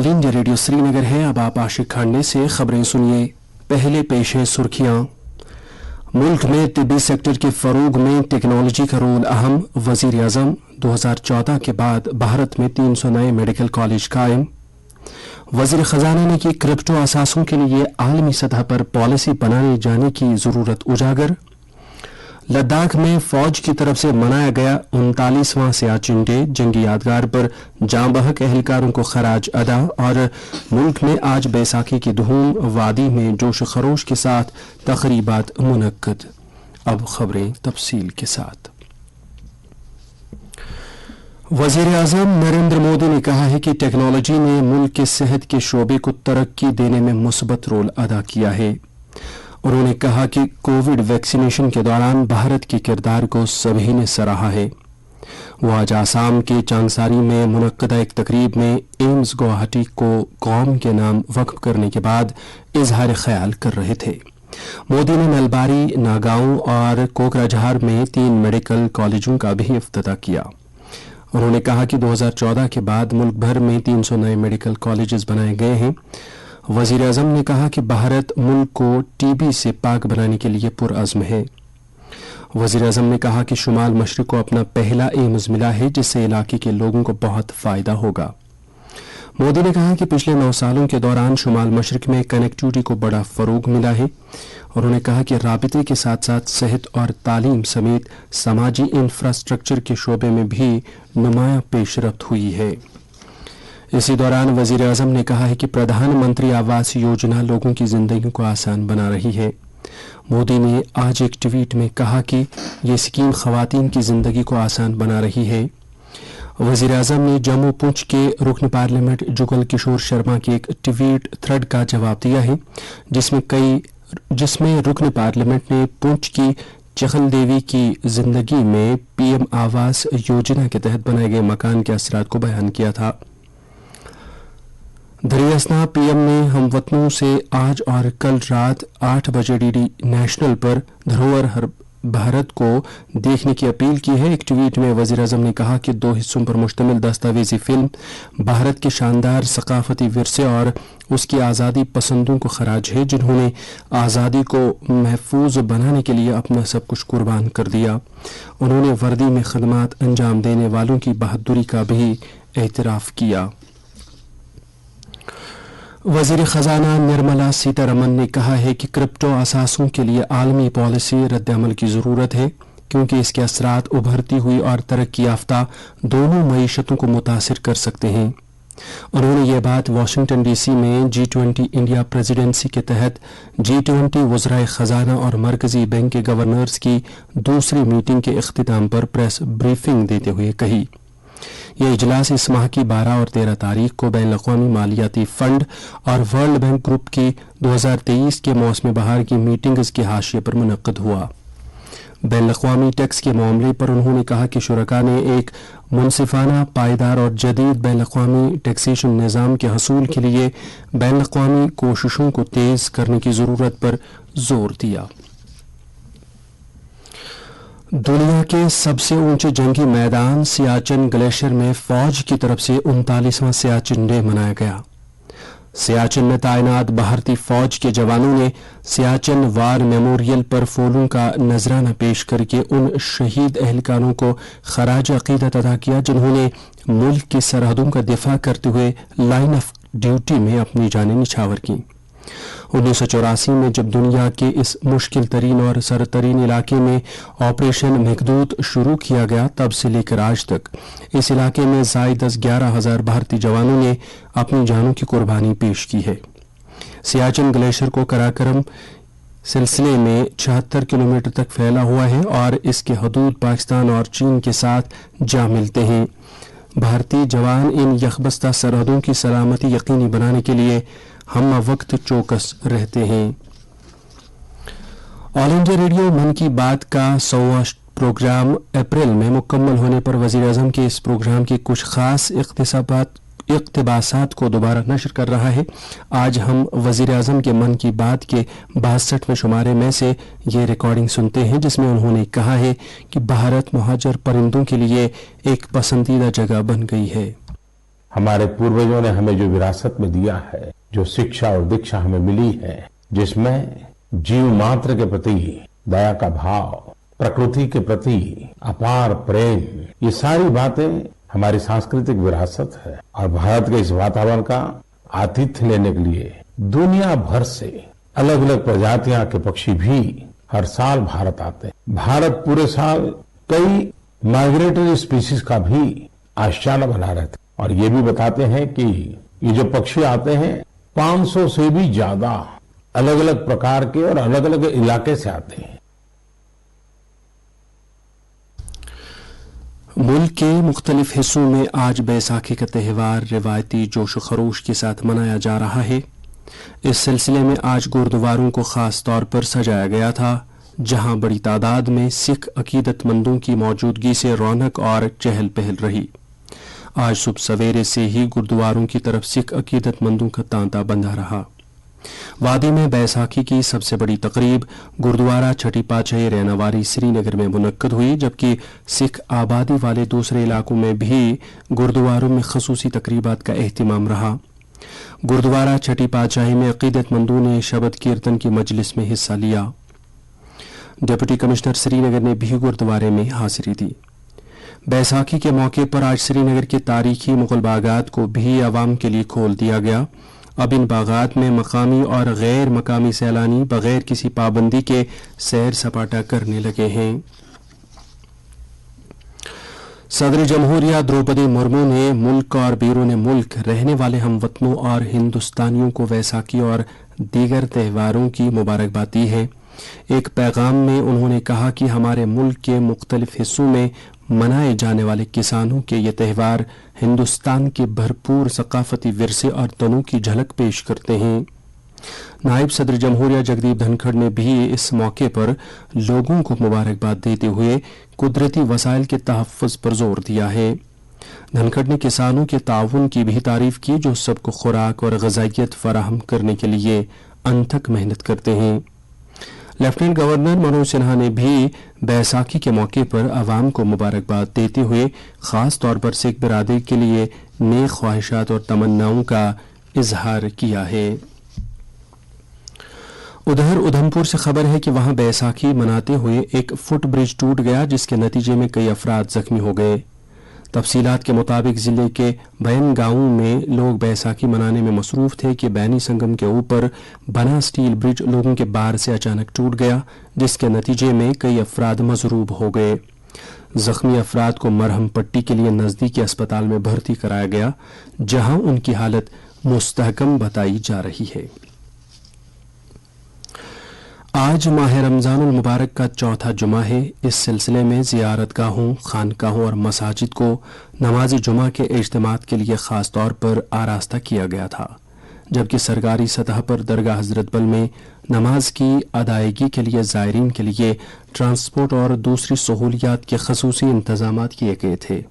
All India radio Srinagar है। अब आप आशिक खाने से खबरें सुनिए। पहले पेश है सुर्खियां। मुल्क में तिब्बी सेक्टर के फरोग में टेक्नोलॉजी का रोल अहम। वजीर आजम 2014 के बाद भारत में 300 नए मेडिकल कॉलेज कायम। वजीर खजाना ने की क्रिप्टो असासों के लिए आलमी सतह पर पॉलिसी बनाने जाने की जरूरत उजागर। लद्दाख में फौज की तरफ से मनाया गया 39वां सियाचिन डे। जंगी यादगार पर जाँ बहक एहलकारों को खराज अदा। और मुल्क में आज बैसाखी की धूम, वादी में जोश खरोश के साथ तकरीबात मुनक्कद। अब खबरें तफसील के साथ। वजीर आजम नरेंद्र मोदी ने कहा है कि टेक्नोलॉजी ने मुल्क के सेहत के शोबे को तरक्की देने में मुस्बत रोल अदा किया है। उन्होंने कहा कि कोविड वैक्सीनेशन के दौरान भारत के किरदार को सभी ने सराहा है। वो आज आसाम के चांगसारी में मुनक्कदा एक तकरीब में एम्स गुवाहाटी को कौम के नाम वक्फ करने के बाद इजहार ख्याल कर रहे थे। मोदी ने नलबारी, नागांव और कोकराझार में 3 मेडिकल कॉलेजों का भी इफ्तिताह किया। उन्होंने कहा कि 2014 के बाद मुल्क भर में 300 नए मेडिकल कॉलेजेस बनाए गए हैं। वजीर आजम ने कहा कि भारत मुल्क को टीबी से पाक बनाने के लिए पुरअज़्म है। वजीर आजम ने कहा कि शुमाल मशरिक को अपना पहला एम्स मिला है, जिससे इलाके के लोगों को बहुत फायदा होगा। मोदी ने कहा कि पिछले 9 सालों के दौरान शुमाल मशरिक में कनेक्टिविटी को बड़ा फरोग मिला है। उन्होंने कहा कि राबिते के साथ साथ सेहत और तालीम समेत समाजी इंफ्रास्ट्रक्चर के शोबे में भी नुमाया पेशरफ्त हुई है। इसी दौरान वजीर आजम ने कहा है कि प्रधानमंत्री आवास योजना लोगों की जिंदगी को आसान बना रही है। मोदी ने आज एक ट्वीट में कहा कि ये स्कीम खवातीन की जिंदगी को आसान बना रही है। वजीर आजम ने जम्मू पुंछ के रुकन पार्लियामेंट जुगल किशोर शर्मा के एक ट्वीट थ्रेड का जवाब दिया है, जिसमें रुकन पार्लियामेंट ने पुंछ की चखल देवी की जिंदगी में पीएम आवास योजना के तहत बनाए गए मकान के असरात को बयान किया था। दरियासना पीएम ने हमवतनों से आज और कल रात 8 बजे डीडी नेशनल पर धरोहर भारत को देखने की अपील की है। एक ट्वीट में वजीर आजम ने कहा कि 2 हिस्सों पर मुश्तमिल दस्तावेजी फिल्म भारत के शानदार सकाफती विरसे और उसकी आज़ादी पसंदों को खराज है, जिन्होंने आज़ादी को महफूज बनाने के लिए अपना सब कुछ कुर्बान कर दिया। उन्होंने वर्दी में खदमात अंजाम देने वालों की बहादुरी का भी एतराफ़ किया। वजीर खजाना निर्मला सीतारमन ने कहा है कि क्रिप्टो असासों के लिए आलमी पॉलिसी रद्दअमल की ज़रूरत है, क्योंकि इसके असरात उभरती हुई और तरक्की याफ्ता दोनों मईशतों को मुतासिर कर सकते हैं। उन्होंने ये बात वाशिंगटन डीसी में G20 इंडिया प्रेसिडेंसी के तहत G20 वज़राए खजाना और मरकजी बैंक के गवर्नर्स की दूसरी मीटिंग के इख्तिताम पर प्रेस ब्रीफिंग देते हुए कही। यह इजलास इस माह की 12 और 13 तारीख को बैन अक़वामी मालियाती फंड और वर्ल्ड बैंक ग्रुप की 2023 के मौसम बहार की मीटिंग्स के हाशिए पर मुनक्कद हुआ। बैन अक़वामी टैक्स के मामले पर उन्होंने कहा कि शुरका ने एक मुनसिफाना, पायदार और जदीद बैन अक़वामी टैक्सेशन निज़ाम के हसूल के लिए बैन अक़वामी कोशिशों को तेज़ करने की ज़रूरत पर जोर दिया। दुनिया के सबसे ऊंचे जंगी मैदान सियाचिन ग्लेशियर में फौज की तरफ से 39वां सियाचिन डे मनाया गया। सियाचिन में तैनात भारतीय फौज के जवानों ने सियाचिन वार मेमोरियल पर फूलों का नजराना पेश करके उन शहीद एहलकारों को खराज अकीदत अदा किया, जिन्होंने मुल्क की सरहदों का दिफा करते हुए लाइन ऑफ ड्यूटी में अपनी जानें निछावर की। 1984 में जब दुनिया के इस मुश्किल तरीन और सरतरीन इलाके में ऑपरेशन मेघदूत शुरू किया गया, तब से लेकर आज तक इस इलाके में ज़ायद 11,000 भारतीय जवानों ने अपनी जानों की कुर्बानी पेश की है। सियाचिन ग्लेशियर को कराकरम सिलसिले में 76 किलोमीटर तक फैला हुआ है और इसके हदूद पाकिस्तान और चीन के साथ जा मिलते हैं। भारतीय जवान इन यकबस्ता सरहदों की सलामती यकीनी बनाने के लिए हम वक्त चौकस रहते हैं। ऑल इंडिया रेडियो मन की बात का 100वां प्रोग्राम अप्रैल में मुकम्मल होने पर वजीर आजम के इस प्रोग्राम की कुछ खास इक़्तिबासात को दोबारा नशर कर रहा है। आज हम वजीर आजम के मन की बात के 62वें शुमारे में से ये रिकॉर्डिंग सुनते हैं, जिसमें उन्होंने कहा है कि भारत मुहाजिर परिंदों के लिए एक पसंदीदा जगह बन गई है। हमारे पूर्वजों ने हमें जो विरासत में दिया है, जो शिक्षा और दीक्षा हमें मिली है, जिसमें जीव मात्र के प्रति दया का भाव, प्रकृति के प्रति अपार प्रेम, ये सारी बातें हमारी सांस्कृतिक विरासत है। और भारत के इस वातावरण का आतिथ्य लेने के लिए दुनिया भर से अलग अलग प्रजातियां के पक्षी भी हर साल भारत आते हैं। भारत पूरे साल कई माइग्रेटरी स्पीसीज का भी आशियाना बना रहता है। और ये भी बताते हैं कि ये जो पक्षी आते हैं 500 से भी ज्यादा अलग अलग प्रकार के और अलग अलग इलाके से आते हैं। मुल्क के मुख्तलिफ हिस्सों में आज बैसाखी का त्यौहार रिवायती जोश खरोश के साथ मनाया जा रहा है। इस सिलसिले में आज गुरुद्वारों को खास तौर पर सजाया गया था, जहां बड़ी तादाद में सिख अकीदतमंदों की मौजूदगी से रौनक और चहल पहल रही। आज सुबह सवेरे से ही गुरुद्वारों की तरफ सिख अकीदतमंदों का तांता बंधा रहा। वादी में बैसाखी की सबसे बड़ी तकरीब गुरुद्वारा छठी पातशाही रैनावारी श्रीनगर में मुनक्कद हुई, जबकि सिख आबादी वाले दूसरे इलाकों में भी गुरुद्वारों में खसूसी तकरीबात का एहतिमाम रहा। गुरुद्वारा छठी पातशाही में अकीदतमंदों ने शबद कीर्तन की मजलिस में हिस्सा लिया। डिप्टी कमिश्नर श्रीनगर ने भी गुरुद्वारे में हाजिरी दी। बैसाखी के मौके पर आज श्रीनगर के तारीखी मुगल बागात को भी आवाम के लिए खोल दिया गया। अब इन बागात में मकामी और गैर मकामी सैलानी बगैर किसी पाबंदी के सैर सपाटा करने लगे हैं। सदर जमहूरिया द्रौपदी मुर्मू ने मुल्क और बैरून मुल्क रहने वाले हमवतनों और हिंदुस्तानियों को वैसाखी और दीगर त्योहारों की मुबारकबाद दी है। एक पैगाम में उन्होंने कहा कि हमारे मुल्क के मुख्तलिफ हिस्सों में मनाए जाने वाले किसानों के ये त्यौहार हिंदुस्तान के भरपूर सकाफती विरसे और तनों की झलक पेश करते हैं। नायब सदर जमहूरिया जगदीप धनखड़ ने भी इस मौके पर लोगों को मुबारकबाद देते हुए कुदरती वसाइल के तहफ़्फ़ुज़ पर जोर दिया है। धनखड़ ने किसानों के ताउन की भी तारीफ की, जो सबको खुराक और ग़िज़ाइयत फराहम करने के लिए अनथक मेहनत करते हैं। लेफ्टिनेंट गवर्नर मनोज सिन्हा ने भी बैसाखी के मौके पर आवाम को मुबारकबाद देते हुए खास तौर पर सिख बिरादरी के लिए नेक ख्वाहिशात और तमन्नाओं का इजहार किया है। उधर उधमपुर से खबर है कि वहां बैसाखी मनाते हुए एक फुट ब्रिज टूट गया, जिसके नतीजे में कई अफराद जख्मी हो गए। तफसीलात के मुताबिक जिले के बैन गांव में लोग बैसाखी मनाने में मसरूफ थे कि बैनी संगम के ऊपर बना स्टील ब्रिज लोगों के बार से अचानक टूट गया, जिसके नतीजे में कई अफराद मजरूब हो गए। जख्मी अफराद को मरहम पट्टी के लिए नजदीकी अस्पताल में भर्ती कराया गया, जहां उनकी हालत मुस्तहकम बताई जा रही है। आज माह रमजानुल मुबारक का चौथा जुमा है। इस सिलसिले में ज़ियारतगाहों, खानकाहों और मसाजिद को नमाज जुमा के इज्तिमात के लिए ख़ास तौर पर आरास्ता किया गया था, जबकि सरकारी सतह पर दरगाह हजरत बल में नमाज की अदायगी के लिए ज़ायरीन के लिए ट्रांसपोर्ट और दूसरी सहूलियात के खसूसी इंतजाम किए गए थे।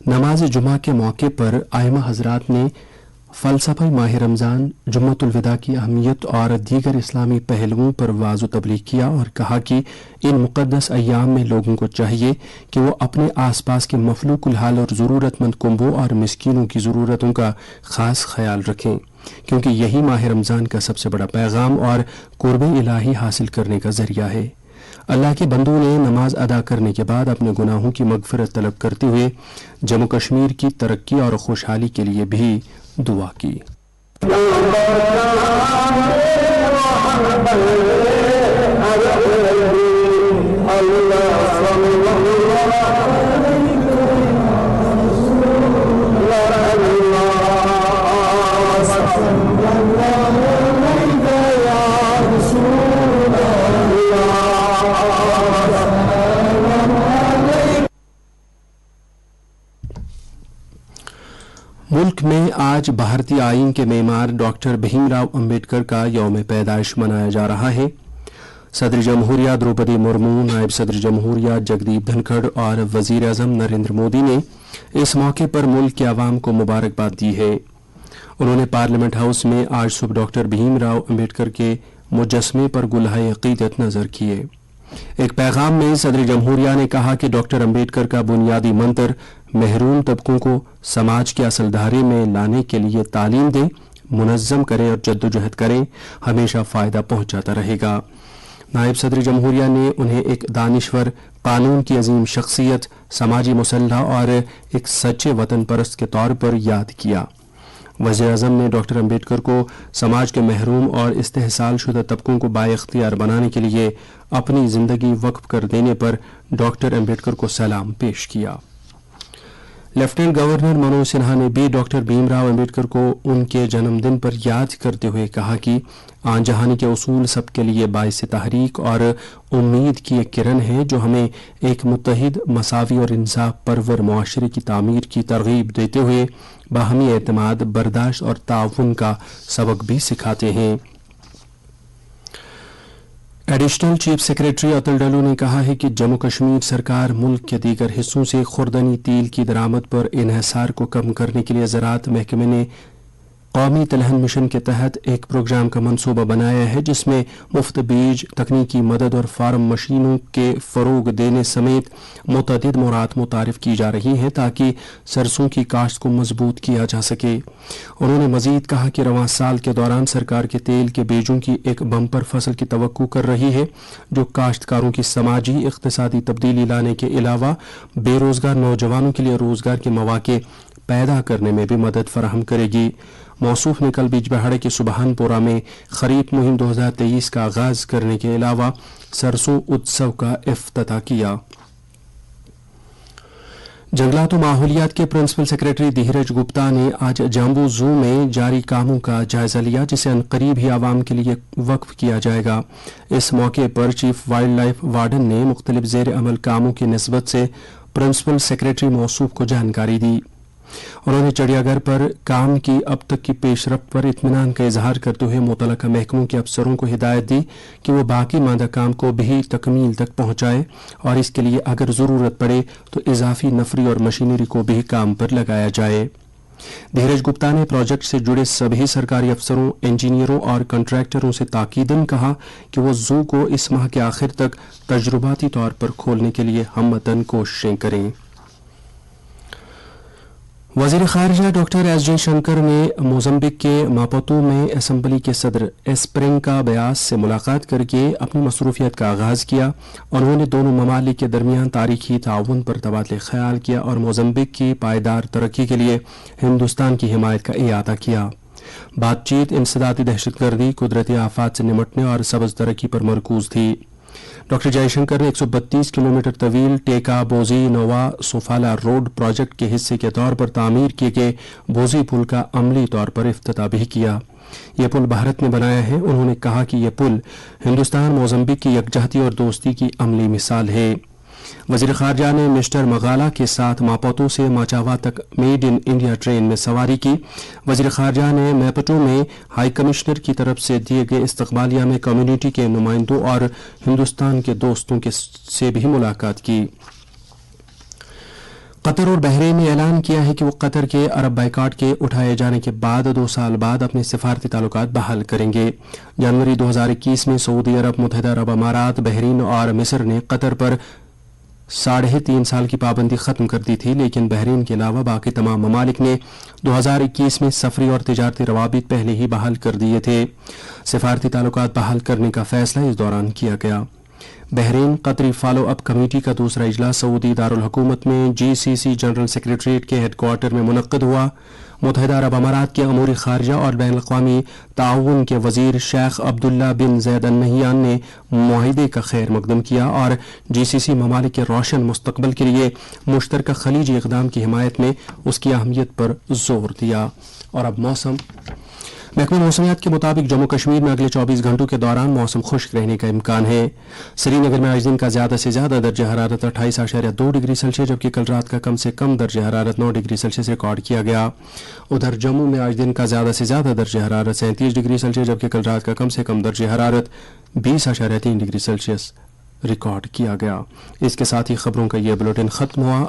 नमाज जुमा के मौके पर आइमा हजरात ने फ़लसफ़ा माह रमज़ान, जुम्मतुल विदा की अहमियत और दीगर इस्लामी पहलुओं पर वाज़ तबलीग किया और कहा कि इन मुक़द्दस अय्याम में लोगों को चाहिए कि वो अपने आसपास के मफलूकुल हाल और ज़रूरतमंद कुंबों और मिस्कीनों की ज़रूरतों का ख़ास ख्याल रखें, क्योंकि यही माह रमज़ान का सबसे बड़ा पैगाम और कुर्ब इलाही हासिल करने का ज़रिया है। अल्लाह के बंदों ने नमाज अदा करने के बाद अपने गुनाहों की मगफिरत तलब करते हुए जम्मू कश्मीर की तरक्की और खुशहाली के लिए भी दुआ की। मुल्क में आज भारतीय आईन के मेमार डॉक्टर भीमराव अंबेडकर का यौम पैदाइश मनाया जा रहा है। सदर जमहूरिया द्रौपदी मुर्मू, नायब सदर जमहूरिया जगदीप धनखड़ और वजीर आजम नरेंद्र मोदी ने इस मौके पर मुल्क के अवाम को मुबारकबाद दी है। उन्होंने पार्लियामेंट हाउस में आज सुबह डॉक्टर भीमराव अंबेडकर के मुजस्मे पर गुलहाए अकीदत नजर किए। एक पैगाम में सदर जमहूरिया ने कहा कि डॉक्टर अंबेडकर का बुनियादी मंत्र محروم طبقوں کو سماج کے اصل دھارے میں لانے کے لیے تعلیم دیں، منظم کریں اور جدوجہد کریں، ہمیشہ فائدہ پہنچاتا رہے گا۔ نائب صدر جمہوریہ نے انہیں ایک دانشور، قانون کی عظیم شخصیت، سماجی مسلح اور ایک سچے وطن پرست کے طور پر یاد کیا۔ وزیر اعظم نے ڈاکٹر امبیڈکر کو سماج کے محروم اور استحصال شدہ طبقوں کو بااختیار بنانے کے لیے اپنی زندگی وقف کر دینے پر ڈاکٹر امبیڈکر کو سلام پیش کیا۔ لیفٹیننٹ گورنر منوج سنہا نے بھی ڈاکٹر بھیم راؤ امبیڈکر کو ان کے جنم دن پر یاد کرتے ہوئے کہا کہ آن جہانی کے اصول سب کے لیے باعث تحریک اور امید کی ایک کرن ہے جو ہمیں ایک متحد، مساوی اور انصاف پرور معاشرے کی تعمیر کی ترغیب دیتے ہوئے باہمی اعتماد، برداشت اور تعاون کا سبق بھی سکھاتے ہیں۔ ایڈیشنل چیف سیکریٹری اتل ڈلو نے کہا ہے کہ جموں کشمیر سرکار ملک کے دیگر حصوں سے خوردنی تیل کی درآمد پر انحصار کو کم کرنے کے لیے زراعت محکمے نے قومی تلہن مشن کے تحت ایک پروگرام کا منصوبہ بنایا ہے جس میں مفت بیج، تکنیکی مدد اور فارم مشینوں کے فروغ دینے سمیت متعدد مواد متعارف کی جا رہی ہیں تاکہ سرسوں کی کاشت کو مضبوط کیا جا سکے۔ انہوں نے مزید کہا کہ رواں سال کے دوران سرکار کے تیل کے بیجوں کی ایک بمپر فصل کی توقع کر رہی ہے جو کاشتکاروں کی سماجی اقتصادی تبدیلی لانے کے علاوہ بے روزگار نوجوانوں کے لیے روزگار کے مواقع پیدا کرنے میں بھی مدد فراہم کرے گی۔ موصوف نے کل بیج بہاڑے کے سبحان پورہ میں خریف مہم 2023 کا آغاز کرنے کے علاوہ سرسوں اتسو کا افتتاح کیا۔ جنگلات و ماحولیات کے پرنسپل سیکریٹری دھیرج گپتا نے آج جامبو زو میں جاری کاموں کا جائزہ لیا جسے عنقریب ہی عوام کے لیے وقف کیا جائے گا۔ اس موقع پر چیف وائلڈ لائف وارڈن نے مختلف زیر عمل کاموں کی نسبت سے پرنسپل سیکریٹری موصوف کو جانکاری دی۔ انہوں نے چڑیا گھر پر کام کی اب تک کی پیش رفت پر اطمینان کا اظہار کرتے ہوئے متعلقہ محکموں کے افسروں کو ہدایت دی کہ وہ باقی ماندہ کام کو بھی تکمیل تک پہنچائے اور اس کے لیے اگر ضرورت پڑے تو اضافی نفری اور مشینری کو بھی کام پر لگایا جائے۔ دھیرج گپتا نے پروجیکٹ سے جڑے سبھی سرکاری افسروں، انجینئروں اور کنٹریکٹروں سے تاکیداً کہا کہ وہ زو کو اس ماہ کے آخر تک تجرباتی طور پر کھولنے کے لیے ہمتاً کوششیں کریں۔ وزیر خارجہ ڈاکٹر ایس جے شنکر نے موزمبک کے ماپوتو میں اسمبلی کے صدر ایسپرنکا بیاس سے ملاقات کر کے اپنی مصروفیت کا آغاز کیا۔ انہوں نے دونوں ممالک کے درمیان تاریخی تعاون پر تبادلہ خیال کیا اور موزمبک کی پائیدار ترقی کے لیے ہندوستان کی حمایت کا اعادہ کیا۔ بات چیت انسدادی دہشت گردی، قدرتی آفات سے نمٹنے اور سبز ترقی پر مرکوز تھی۔ ڈاکٹر جے شنکر نے 132 کلومیٹر طویل ٹیکا بوزی نووا سوفالا روڈ پروجیکٹ کے حصے کے طور پر تعمیر کیے گئے بوزی پل کا عملی طور پر افتتاح بھی کیا۔ یہ پل بھارت نے بنایا ہے۔ انہوں نے کہا کہ یہ پل ہندوستان موزمبک کی یکجہتی اور دوستی کی عملی مثال ہے۔ وزیر خارجہ نے مسٹر مغالا کے ساتھ ماپوتو سے ماچاوا تک میڈ ان انڈیا ٹرین میں سواری کی۔ وزیر خارجہ نے میپوتو میں ہائی کمشنر کی طرف سے دیے گئے استقبالیہ میں کمیونٹی کے نمائندوں اور ہندوستان کے دوستوں سے بھی ملاقات کی۔ قطر اور بحرین نے اعلان کیا ہے کہ وہ قطر کے عرب بائیکاٹ کے اٹھائے جانے کے بعد 2 سال بعد اپنے سفارتی تعلقات بحال کریں گے۔ جنوری 2021 میں سعودی عرب، متحدہ عرب امارات، بحرین اور مصر نے قطر پر 3.5 سال کی پابندی ختم کر دی تھی، لیکن بحرین کے علاوہ باقی تمام ممالک نے 2021 میں سفری اور تجارتی روابط پہلے ہی بحال کر دیے تھے۔ سفارتی تعلقات بحال کرنے کا فیصلہ اس دوران کیا گیا۔ بحرین قطری فالو اپ کمیٹی کا دوسرا اجلاس سعودی دارالحکومت میں GCC جنرل سیکریٹریٹ کے ہیڈ کوارٹر میں منعقد ہوا۔ متحدہ عرب امارات کے امور خارجہ اور بین الاقوامی تعاون کے وزیر شیخ عبداللہ بن زید ال نہیان نے معاہدے کا خیر مقدم کیا اور GCC ممالک کے روشن مستقبل کے لیے مشترکہ خلیجی اقدام کی حمایت میں اس کی اہمیت پر زور دیا۔ اور اب موسم۔ محکمہ موسمیات کے مطابق جموں کشمیر میں اگلے 24 گھنٹوں کے دوران موسم خشک رہنے کا امکان ہے۔ سری نگر میں آج دن کا زیادہ سے زیادہ درجہ حرارت 28.2 ڈگری سیلسیس جبکہ کل رات کا کم سے کم درجہ حرارت 9 ڈگری سیلسیس ریکارڈ کیا گیا۔ ادھر جموں میں آج دن کا زیادہ سے زیادہ درجہ حرارت 37 ڈگری سیلسیس جبکہ کل رات کا کم سے کم درجہ حرارت 20.3 ڈگری سیلسیس ریکارڈ کیا گیا۔ اس کے ساتھ ہی خبروں کا یہ بلیٹن ختم ہوا۔